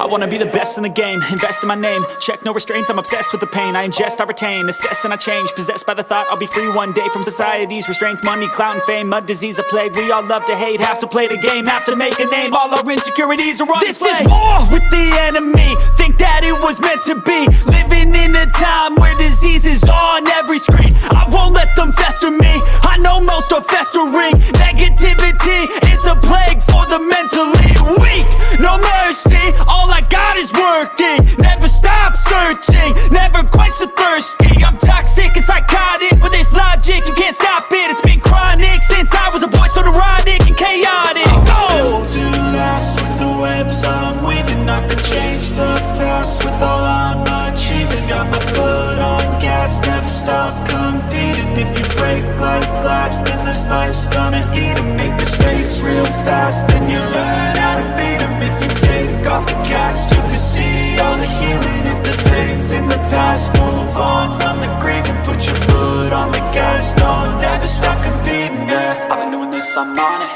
I wanna be the best in the game, invest in my name. Check no restraints, I'm obsessed with the pain. I ingest, I retain, assess and I change. Possessed by the thought I'll be free one day from society's restraints. Money, clout and fame, mud, disease, a plague. We all love to hate, have to play the game, have to make a name. All our insecurities are on display. This is war with the enemy, think that it was meant to be. Living in a time where disease is on every screen. I won't let them fester me, I know most are festering. Negativity is a plague for the mentally weak. No mercy, all I got is working. Never stop searching, never quite so thirsty. I'm toxic and psychotic, with this logic you can't stop it. It's been chronic since I was a boy, so neurotic and chaotic. I'm built to last with the webs I'm weaving. I could change the past with all I'm achieving. Got my foot on gas, never stop competing. If you break like glass, then this life's gonna eat 'em. Make mistakes real fast, then you learn how to beat 'em. If you take off the cast, you can see all the healing. If the pain's in the past, move on from the grave and put your foot on the gas. Don't never stop competing, yeah. I've been doing this, I'm on it.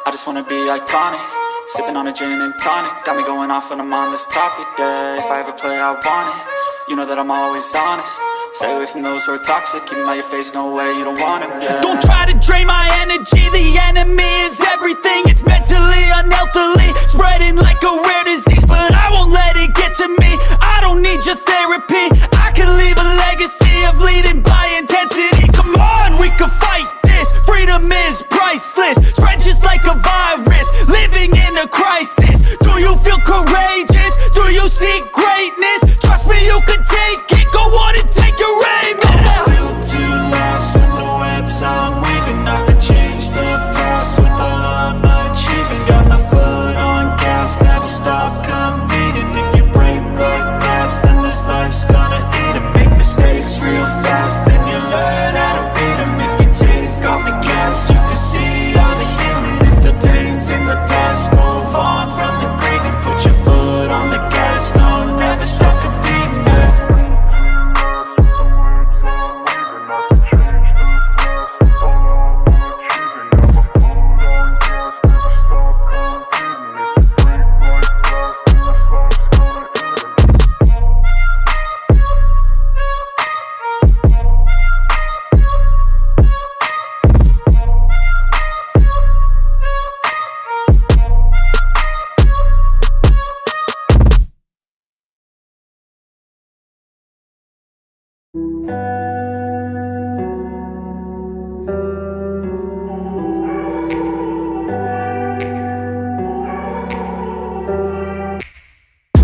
I just wanna be iconic. Sipping on a gin and tonic, got me going off when I'm on this topic, yeah. If I ever play, I want it. You know that I'm always honest. Stay away from those who are toxic. Keep them out your face, no way, you don't want them, yeah. Don't try to drain my energy. The enemy is everything. It's mentally, unhealthily, spreading like a rare disease. But I won't let it get to me. I don't need your therapy. I can leave a legacy of leading by intensity. Come on, we can fight this. Freedom is priceless. Spread just like a virus. Living in a crisis. Do you feel courageous? Do you seek greatness? Trust me, you can take it. Go on and take your aim. I'm built to last with the webs I'm weaving. I could change the past with all I'm achieving. Got my foot on gas, never stop competing. If you break like glass, then this life's gonna eat 'em. Make mistakes real fast, then you learn how to beat 'em. If you take off the cast, you can see all the healing. If the pain's in the past, move on from the grave and put your foot on the gas. No, never stop competing, yeah.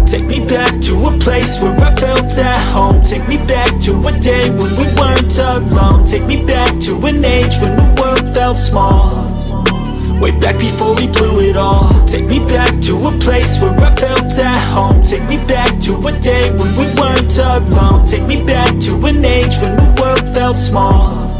Take me back to a place where I felt at home. Take me back to a day when we weren't alone. Take me back to an age when the world felt small. Way back before we blew it all. Take me back to a place where I felt at home. Take me back to a day when we weren't alone. Take me back to an age when the world felt small.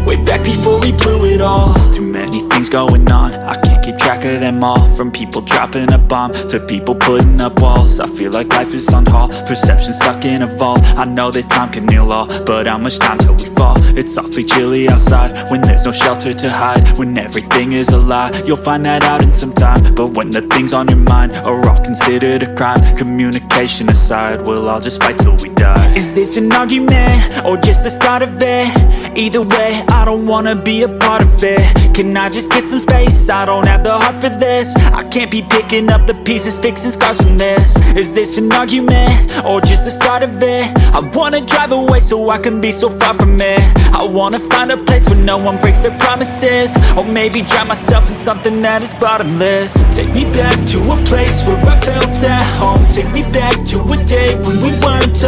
Way back before we blew it all. Too many things going on, I can't keep track of them all. From people dropping a bomb to people putting up walls. I feel like life is on hold, perception stuck in a vault. I know that time can heal all, but how much time till we fall? It's awfully chilly outside, when there's no shelter to hide. When everything is a lie, you'll find that out in some time. But when the things on your mind are all considered a crime, communication aside, we'll all just fight till we die. Is this an argument, or just the start of it? Either way, I don't wanna be a part of it. Can I just get some space? I don't have the heart for this. I can't be picking up the pieces, fixing scars from this. Is this an argument, or just the start of it? I wanna drive away so I can be so far from it. I wanna find a place where no one breaks their promises. Or maybe drown myself in something that is bottomless. Take me back to a place where I felt at home. Take me back to a day when we weren't